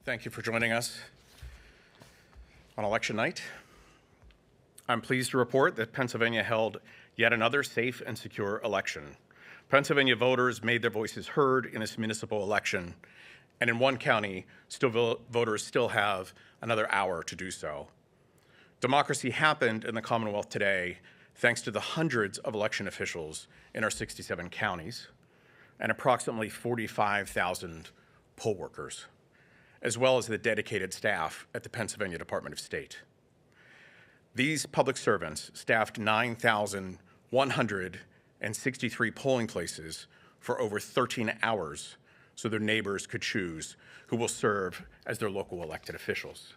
Thank you for joining us on election night. I'm pleased to report that Pennsylvania held yet another safe and secure election. Pennsylvania voters made their voices heard in this municipal election, and in one county, voters still have another hour to do so. Democracy happened in the Commonwealth today thanks to the hundreds of election officials in our 67 counties and approximately 45,000 poll workers, as well as the dedicated staff at the Pennsylvania Department of State. These public servants staffed 9,163 polling places for over 13 hours so their neighbors could choose who will serve as their local elected officials.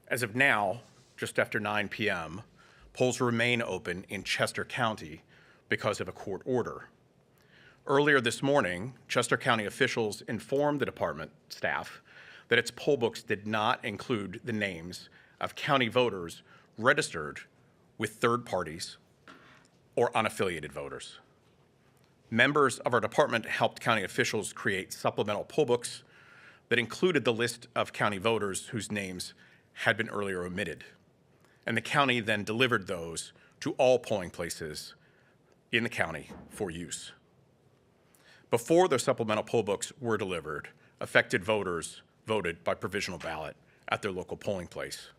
As of now, just after 9 p.m., polls remain open in Chester County because of a court order. Earlier this morning, Chester County officials informed the department staff that its poll books did not include the names of county voters registered with third parties or unaffiliated voters. Members of our department helped county officials create supplemental poll books that included the list of county voters whose names had been earlier omitted. And the county then delivered those to all polling places in the county for use. Before the supplemental poll books were delivered, affected voters voted by provisional ballot at their local polling place.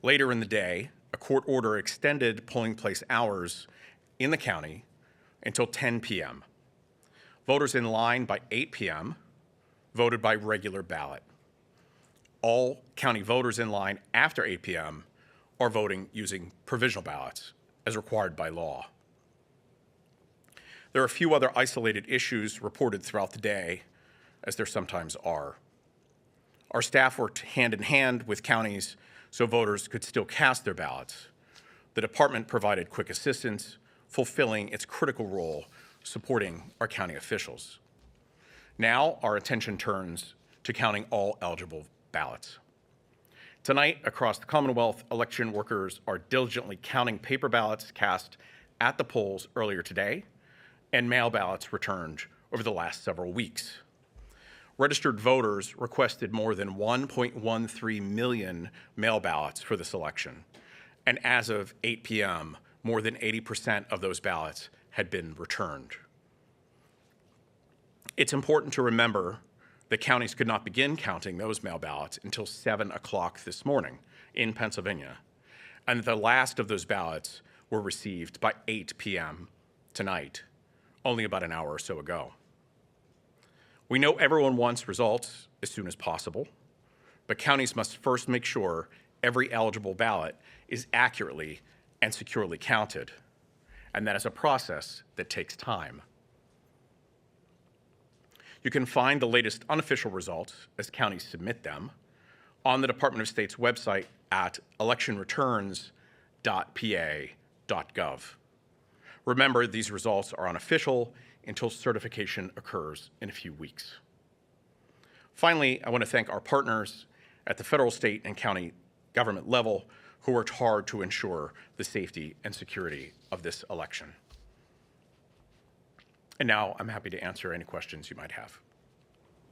Later in the day, a court order extended polling place hours in the county until 10 p.m. Voters in line by 8 p.m. voted by regular ballot. All county voters in line after 8 p.m. are voting using provisional ballots as required by law. There are a few other isolated issues reported throughout the day, as there sometimes are. Our staff worked hand in hand with counties so voters could still cast their ballots. The department provided quick assistance, fulfilling its critical role supporting our county officials. Now our attention turns to counting all eligible ballots. Tonight, across the Commonwealth, election workers are diligently counting paper ballots cast at the polls earlier today and mail ballots returned over the last several weeks. Registered voters requested more than 1.13 million mail ballots for this election, and as of 8 p.m., more than 80% of those ballots had been returned. It's important to remember that counties could not begin counting those mail ballots until 7 o'clock this morning in Pennsylvania, and the last of those ballots were received by 8 p.m. tonight, only about an hour or so ago. We know everyone wants results as soon as possible, but counties must first make sure every eligible ballot is accurately and securely counted, and that is a process that takes time. You can find the latest unofficial results as counties submit them on the Department of State's website at electionreturns.pa.gov. Remember, these results are unofficial until certification occurs in a few weeks. Finally, I want to thank our partners at the federal, state, and county government level who worked hard to ensure the safety and security of this election. And now I'm happy to answer any questions you might have.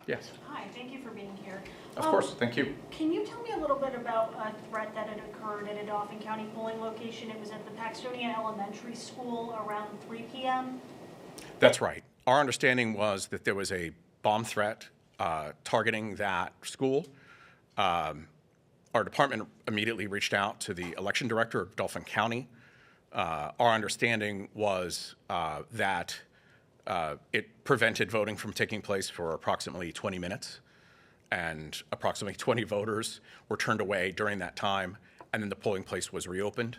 Yes. Hi, thank you for being here. Of course, thank you. Can you tell me a little bit about a threat that had occurred at a Dauphin County polling location? It was at the Paxtonian Elementary School around 3 p.m. That's right. Our understanding was that there was a bomb threat targeting that school. Our department immediately reached out to the election director of Dauphin County. Our understanding was that it prevented voting from taking place for approximately 20 minutes, and approximately 20 voters were turned away during that time, and then the polling place was reopened.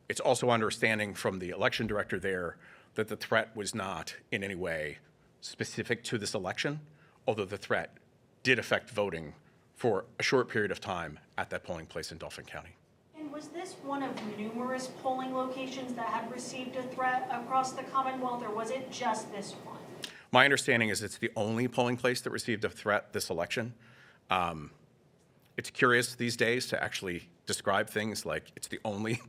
It's also understanding from the election director there that the threat was not in any way specific to this election, although the threat did affect voting for a short period of time at that polling place in Dauphin County. And was this one of numerous polling locations that had received a threat across the Commonwealth, or was it just this one? My understanding is it's the only polling place that received a threat this election. It's curious these days to actually describe things like it's the only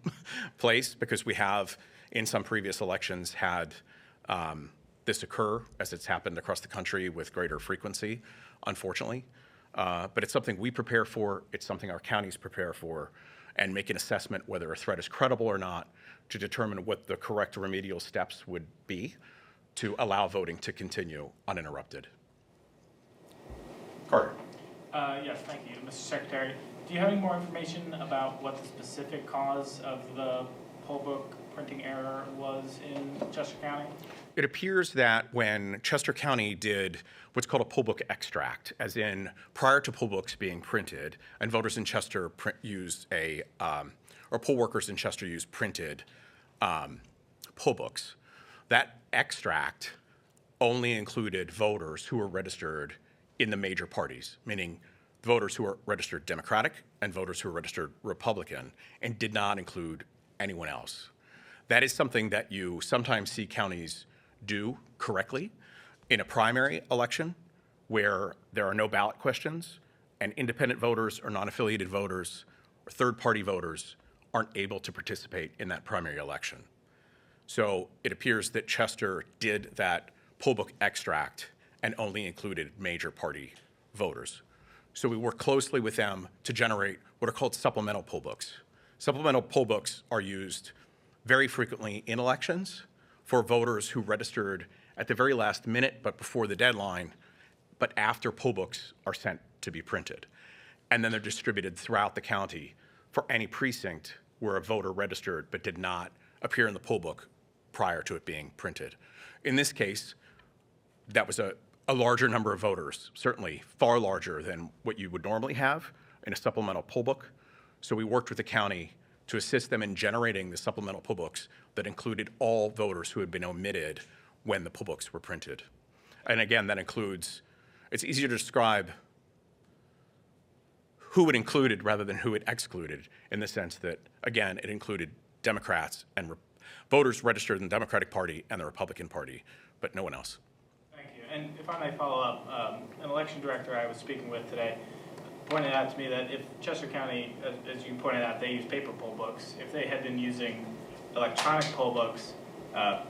place, because we have, in some previous elections, had this occur as it's happened across the country with greater frequency, unfortunately. But it's something we prepare for, it's something our counties prepare for, and make an assessment whether a threat is credible or not to determine what the correct remedial steps would be to allow voting to continue uninterrupted. Carter. Yes, thank you. Mr. Secretary, do you have any more information about what the specific cause of the poll book printing error was in Chester County? It appears that when Chester County did what's called a poll book extract, as in prior to poll books being printed, and voters in Chester used or poll workers in Chester used printed poll books, that extract only included voters who were registered in the major parties, meaning voters who were registered Democratic and voters who were registered Republican, and did not include anyone else. That is something that you sometimes see counties do correctly in a primary election where there are no ballot questions and independent voters or non-affiliated voters or third-party voters aren't able to participate in that primary election. So it appears that Chester did that poll book extract and only included major party voters. So we work closely with them to generate what are called supplemental poll books. Supplemental poll books are used very frequently in elections for voters who registered at the very last minute but before the deadline, but after poll books are sent to be printed. And then they're distributed throughout the county for any precinct where a voter registered but did not appear in the poll book prior to it being printed. In this case, that was a larger number of voters, certainly far larger than what you would normally have in a supplemental poll book. So we worked with the county to assist them in generating the supplemental poll books that included all voters who had been omitted when the poll books were printed. And again, that includes, it's easier to describe who it included rather than who it excluded, in the sense that, again, it included Democrats and voters registered in the Democratic Party and the Republican Party, but no one else. Thank you. And if I may follow up, an election director I was speaking with today pointed out to me that if Chester County, as you pointed out, they use paper poll books, if they had been using electronic poll books,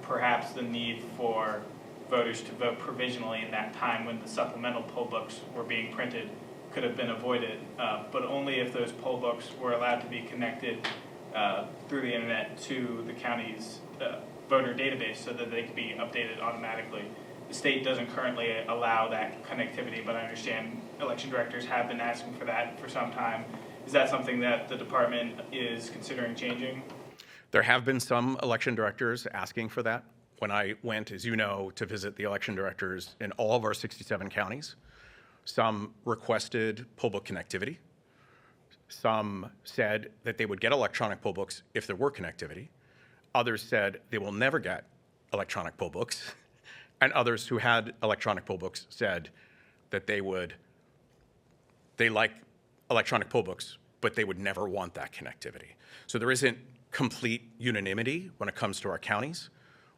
perhaps the need for voters to vote provisionally in that time when the supplemental poll books were being printed could have been avoided, but only if those poll books were allowed to be connected through the internet to the county's voter database so that they could be updated automatically. The state doesn't currently allow that connectivity, but I understand election directors have been asking for that for some time. Is that something that the department is considering changing? There have been some election directors asking for that. When I went, as you know, to visit the election directors in all of our 67 counties, some requested poll book connectivity. Some said that they would get electronic poll books if there were connectivity. Others said they will never get electronic poll books. And others who had electronic poll books said that they like electronic poll books, but they would never want that connectivity. So there isn't complete unanimity when it comes to our counties.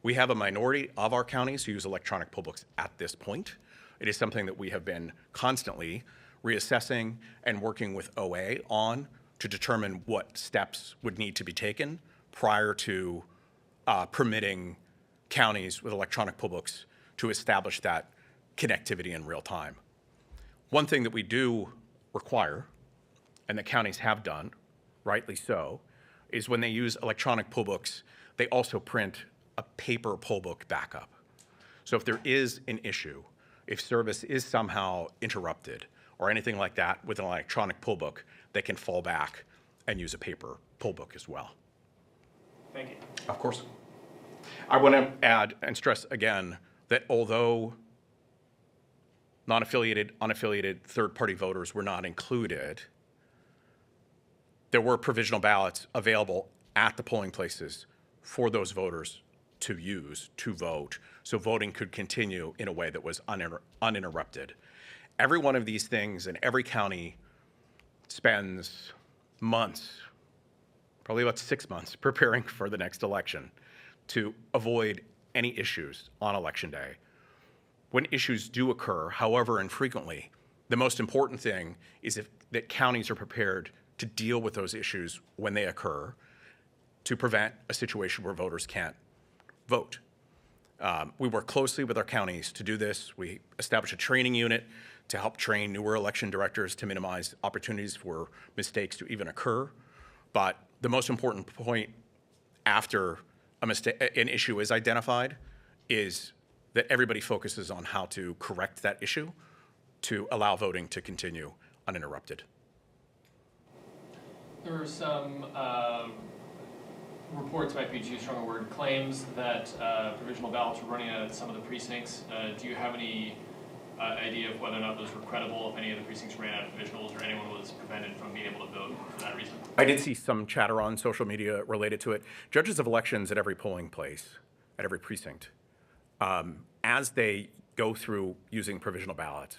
We have a minority of our counties who use electronic poll books at this point. It is something that we have been constantly reassessing and working with OA on to determine what steps would need to be taken prior to permitting counties with electronic poll books to establish that connectivity in real time. One thing that we do require, and that counties have done, rightly so, is when they use electronic poll books, they also print a paper poll book backup. So if there is an issue, if service is somehow interrupted or anything like that with an electronic poll book, they can fall back and use a paper poll book as well. Thank you. Of course. I want to add and stress again that although non-affiliated, unaffiliated third-party voters were not included, there were provisional ballots available at the polling places for those voters to use to vote, so voting could continue in a way that was uninterrupted. Every one of these things in every county spends months, probably about 6 months, preparing for the next election to avoid any issues on election day. When issues do occur, however infrequently, the most important thing is that counties are prepared to deal with those issues when they occur to prevent a situation where voters can't vote. We work closely with our counties to do this. We establish a training unit to help train newer election directors to minimize opportunities for mistakes to even occur. But the most important point after an issue is identified is that everybody focuses on how to correct that issue to allow voting to continue uninterrupted. There were some reports, might be too strong a word, claims that provisional ballots were running out at some of the precincts. Do you have any idea of whether or not those were credible, if any of the precincts ran out of provisionals or anyone was prevented from being able to vote for that reason? I did see some chatter on social media related to it. Judges of elections at every polling place, at every precinct, as they go through using provisional ballots,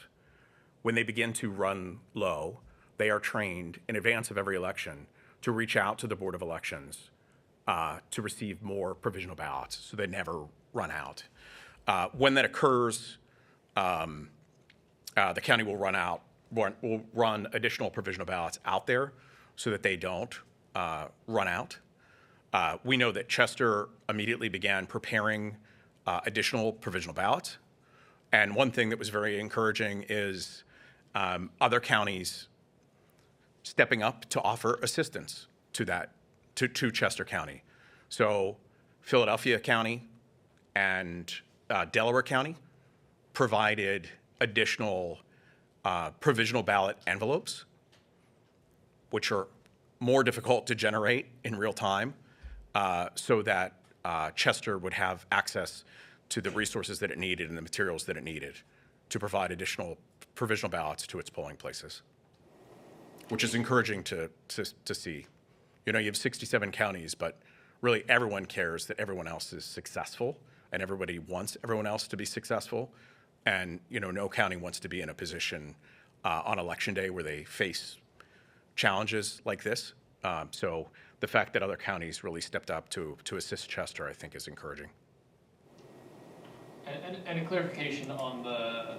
when they begin to run low, they are trained in advance of every election to reach out to the Board of Elections to receive more provisional ballots so they never run out. When that occurs, the county will run additional provisional ballots out there so that they don't run out. We know that Chester immediately began preparing additional provisional ballots. And one thing that was very encouraging is other counties stepping up to offer assistance to Chester County. So Philadelphia County and Delaware County provided additional provisional ballot envelopes, which are more difficult to generate in real time, so that Chester would have access to the resources that it needed and the materials that it needed to provide additional provisional ballots to its polling places, which is encouraging to see. You know, you have 67 counties, but really everyone cares that everyone else is successful, and everybody wants everyone else to be successful. And, you know, no county wants to be in a position on election day where they face challenges like this. So the fact that other counties really stepped up to assist Chester, I think, is encouraging. And a clarification on the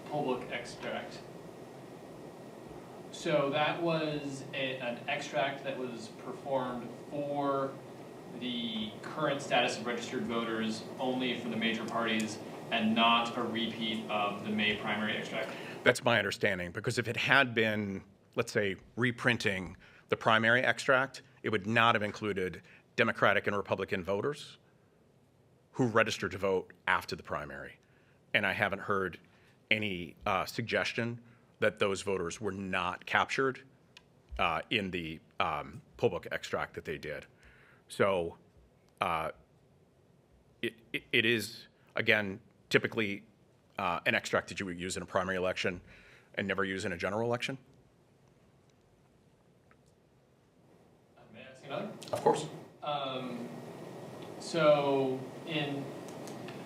poll book extract. So that was an extract that was performed for the current status of registered voters only for the major parties and not a repeat of the May primary extract? That's my understanding, because if it had been, let's say, reprinting the primary extract, it would not have included Democratic and Republican voters who registered to vote after the primary. And I haven't heard any suggestion that those voters were not captured in the poll book extract that they did. So it is, again, typically an extract that you would use in a primary election and never use in a general election. May I ask another? Of course. So in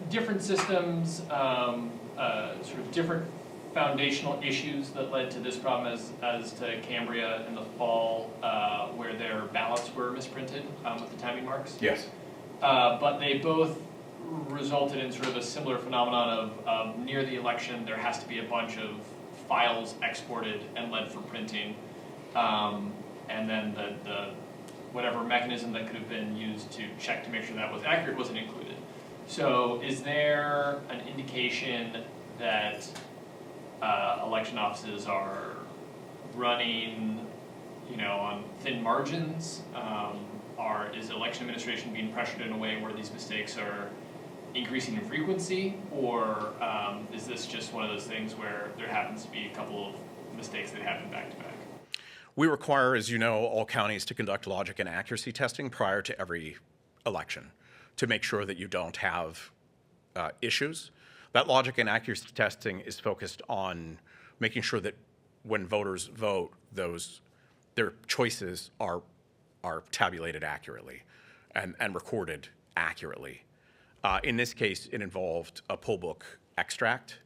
different systems, sort of different foundational issues that led to this problem as to Cambria in the fall, where their ballots were misprinted with the timing marks. Yes. But they both resulted in sort of a similar phenomenon of near the election, there has to be a bunch of files exported and led for printing, and then the whatever mechanism that could have been used to check to make sure that was accurate wasn't included. So is there an indication that election offices are running, on thin margins? Is election administration being pressured in a way where these mistakes are increasing in frequency, or is this just one of those things where there happens to be a couple of mistakes that happen back to back? We require, as you know, all counties to conduct logic and accuracy testing prior to every election to make sure that you don't have issues. That logic and accuracy testing is focused on making sure that when voters vote, their choices are tabulated accurately and recorded accurately. In this case, it involved a poll book extract,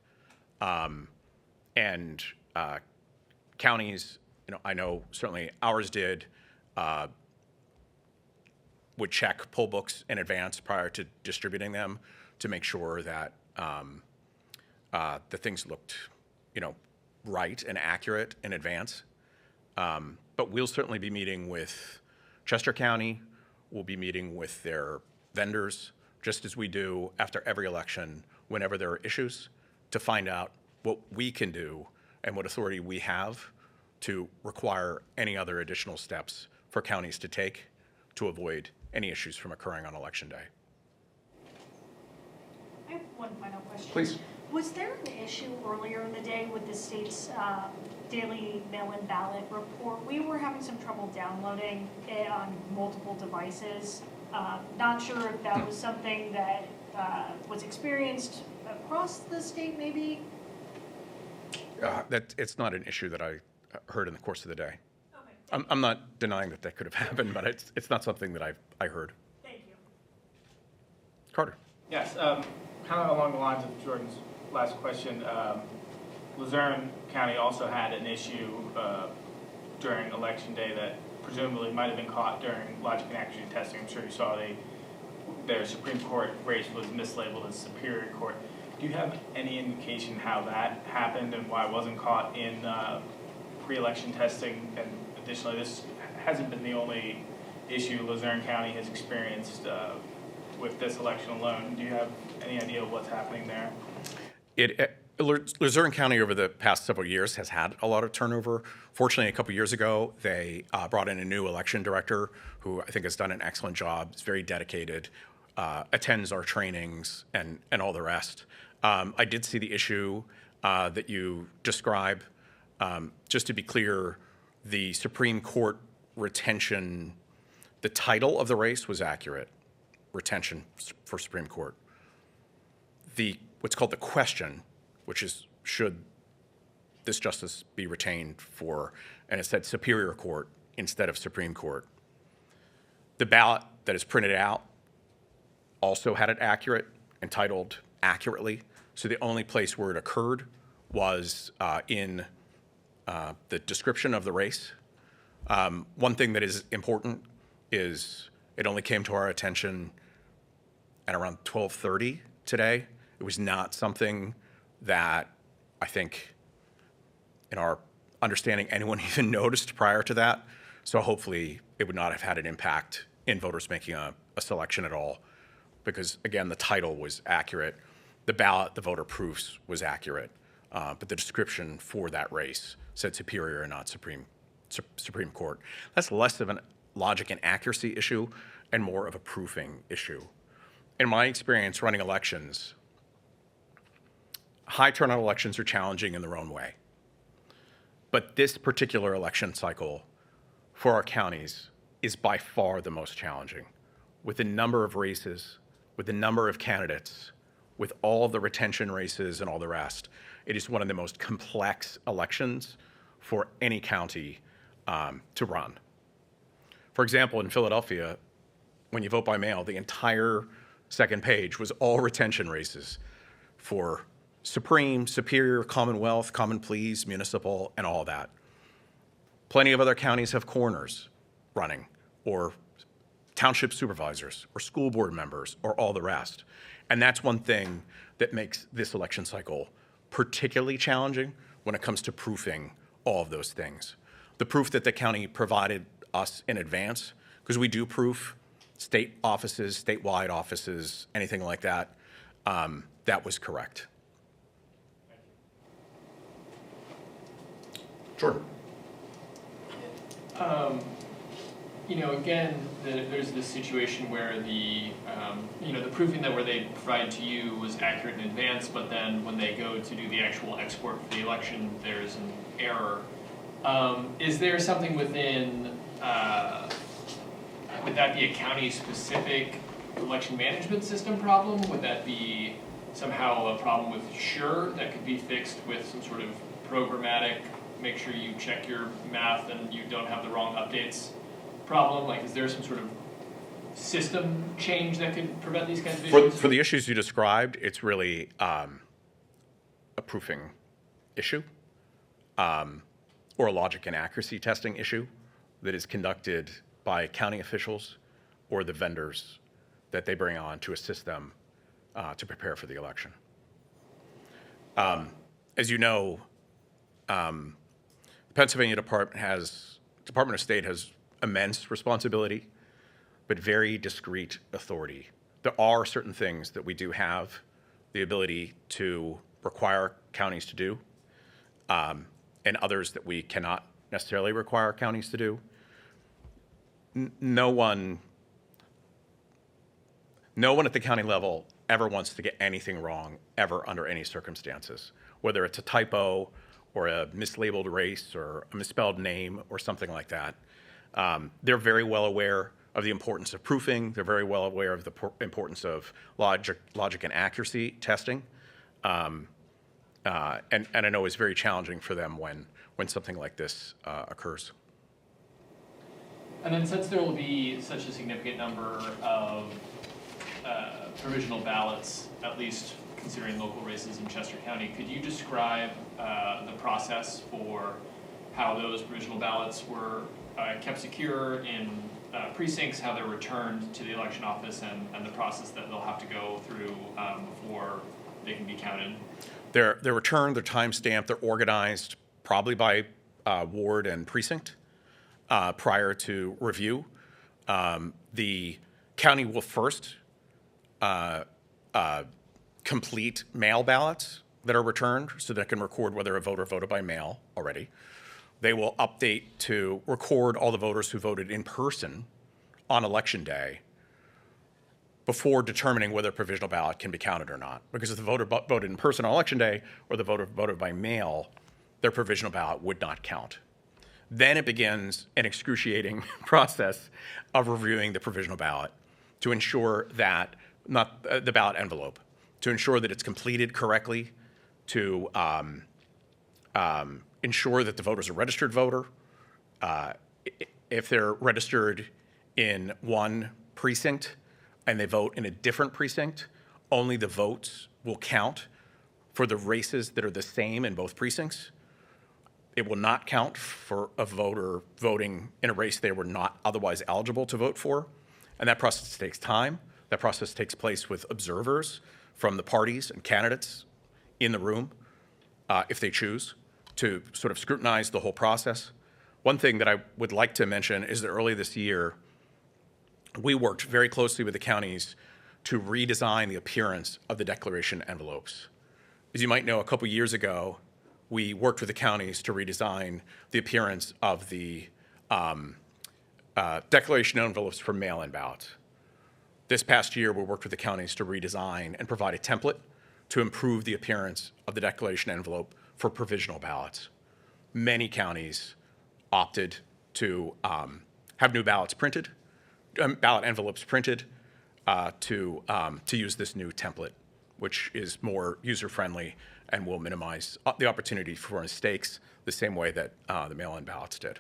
and counties, I know certainly ours did, would check poll books in advance prior to distributing them to make sure that the things looked, right and accurate in advance. But we'll certainly be meeting with Chester County. We'll be meeting with their vendors, just as we do after every election, whenever there are issues, to find out what we can do and what authority we have to require any other additional steps for counties to take to avoid any issues from occurring on Election Day. I have one final question. Please. Was there an issue earlier in the day with the state's daily mail-in ballot report? We were having some trouble downloading it on multiple devices. Not sure if that was something that was experienced across the state, maybe? It's not an issue that I heard in the course of the day. Okay, I'm not denying that that could have happened, but it's not something that I heard. thank you. Carter. Yes, kind of along the lines of Jordan's last question, Luzerne County also had an issue during Election Day that presumably might have been caught during logic and accuracy testing. I'm sure you saw their Supreme Court race was mislabeled as Superior Court. Do you have any indication how that happened and why it wasn't caught in pre-election testing? And additionally, this hasn't been the only issue Luzerne County has experienced with this election alone. Do you have any idea of what's happening there? Luzerne County over the past several years has had a lot of turnover. Fortunately, a couple years ago, they brought in a new election director who I think has done an excellent job. Is very dedicated, attends our trainings and all the rest. I did see the issue that you describe. Just to be clear, the Supreme Court retention, the title of the race was accurate, retention for Supreme Court. What's called the question, which is should this justice be retained for, and it said Superior Court instead of Supreme Court. The ballot that is printed out also had it accurate and titled accurately. So the only place where it occurred was in the description of the race. One thing that is important is it only came to our attention at around 12:30 today. It was not something that I think, in our understanding, anyone even noticed prior to that. So hopefully it would not have had an impact in voters making a selection at all, because again, the title was accurate. The ballot, the voter proofs was accurate, but the description for that race said Superior and not Supreme Court. That's less of a logic and accuracy issue and more of a proofing issue. In my experience running elections, high turnout elections are challenging in their own way. But this particular election cycle for our counties is by far the most challenging. With the number of races, with the number of candidates, with all of the retention races and all the rest, it is one of the most complex elections for any county to run. For example, in Philadelphia, when you vote by mail, the entire second page was all retention races for Supreme, Superior, Commonwealth, Common Pleas, Municipal, and all that. Plenty of other counties have coroners running, or township supervisors, or school board members, or all the rest. And that's one thing that makes this election cycle particularly challenging when it comes to proofing all of those things. The proof that the county provided us in advance, because we do proof state offices, statewide offices, anything like that, that was correct. Jordan. Again, there's this situation where the proofing that where they provide to you was accurate in advance, but then when they go to do the actual export for the election, there's an error. Is there something within, would that be a county-specific election management system problem? Would that be somehow a problem with Sure that could be fixed with some sort of programmatic, make sure you check your math and you don't have the wrong updates problem? Like, is there some sort of system change that could prevent these kinds of issues? For the issues you described, it's really a proofing issue or a logic and accuracy testing issue that is conducted by county officials or the vendors that they bring on to assist them to prepare for the election. As you know, the Pennsylvania Department of State has immense responsibility, but very discrete authority. There are certain things that we do have the ability to require counties to do, and others that we cannot necessarily require counties to do. No one at the county level ever wants to get anything wrong, ever, under any circumstances, whether it's a typo or a mislabeled race or a misspelled name or something like that. They're very well aware of the importance of proofing. They're very well aware of the importance of logic and accuracy testing. And I know it's very challenging for them when something like this occurs. And then since there will be such a significant number of provisional ballots, at least considering local races in Chester County, could you describe the process for how those provisional ballots were kept secure in precincts, how they're returned to the election office, and the process that they'll have to go through before they can be counted? They're returned, they're time-stamped, they're organized probably by ward and precinct prior to review. The county will first complete mail ballots that are returned so that it can record whether a voter voted by mail already. They will update to record all the voters who voted in person on election day before determining whether a provisional ballot can be counted or not. Because if the voter voted in person on election day or the voter voted by mail, their provisional ballot would not count. Then it begins an excruciating process of reviewing the provisional ballot to ensure that, not the ballot envelope, to ensure that it's completed correctly, to ensure that the voter's a registered voter. If they're registered in one precinct and they vote in a different precinct, only the votes will count for the races that are the same in both precincts. It will not count for a voter voting in a race they were not otherwise eligible to vote for. And that process takes time. That process takes place with observers from the parties and candidates in the room, if they choose, to sort of scrutinize the whole process. One thing that I would like to mention is that early this year, we worked very closely with the counties to redesign the appearance of the declaration envelopes. As you might know, a couple years ago, we worked with the counties to redesign the appearance of the declaration envelopes for mail-in ballots. This past year, we worked with the counties to redesign and provide a template to improve the appearance of the declaration envelope for provisional ballots. Many counties opted to have new ballots printed, ballot envelopes printed, to use this new template, which is more user-friendly and will minimize the opportunity for mistakes the same way that the mail-in ballots did.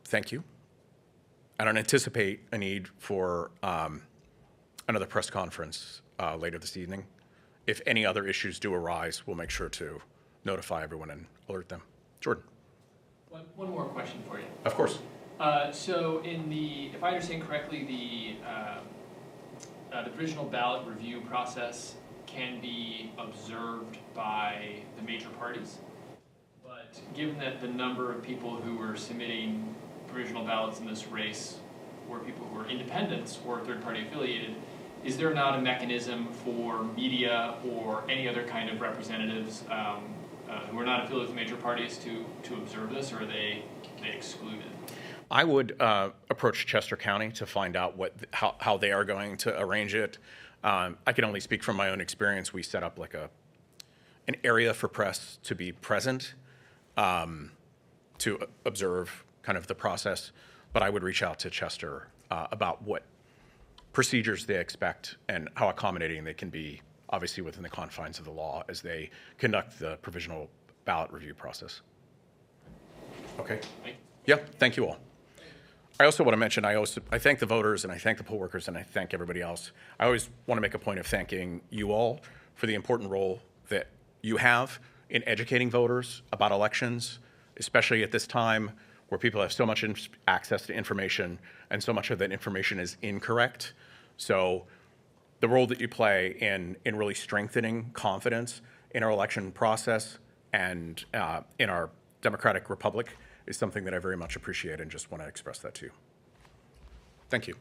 Thank you. I don't anticipate a need for another press conference later this evening. If any other issues do arise, we'll make sure to notify everyone and alert them. Jordan. One more question for you. Of course. So if I understand correctly, the provisional ballot review process can be observed by the major parties. But given that the number of people who were submitting provisional ballots in this race were people who were independents or third-party affiliated, is there not a mechanism for media or any other kind of representatives who are not affiliated with major parties to observe this, or are they excluded? I would approach Chester County to find out how they are going to arrange it. I can only speak from my own experience. We set up like an area for press to be present to observe kind of the process, but I would reach out to Chester about what procedures they expect and how accommodating they can be, obviously within the confines of the law, as they conduct the provisional ballot review process. Okay. Yeah, thank you all. I also want to mention, I thank the voters and I thank the poll workers and I thank everybody else. I always want to make a point of thanking you all for the important role that you have in educating voters about elections, especially at this time where people have so much access to information and so much of that information is incorrect. So the role that you play in really strengthening confidence in our election process and in our democratic republic is something that I very much appreciate and just want to express that to you. Thank you.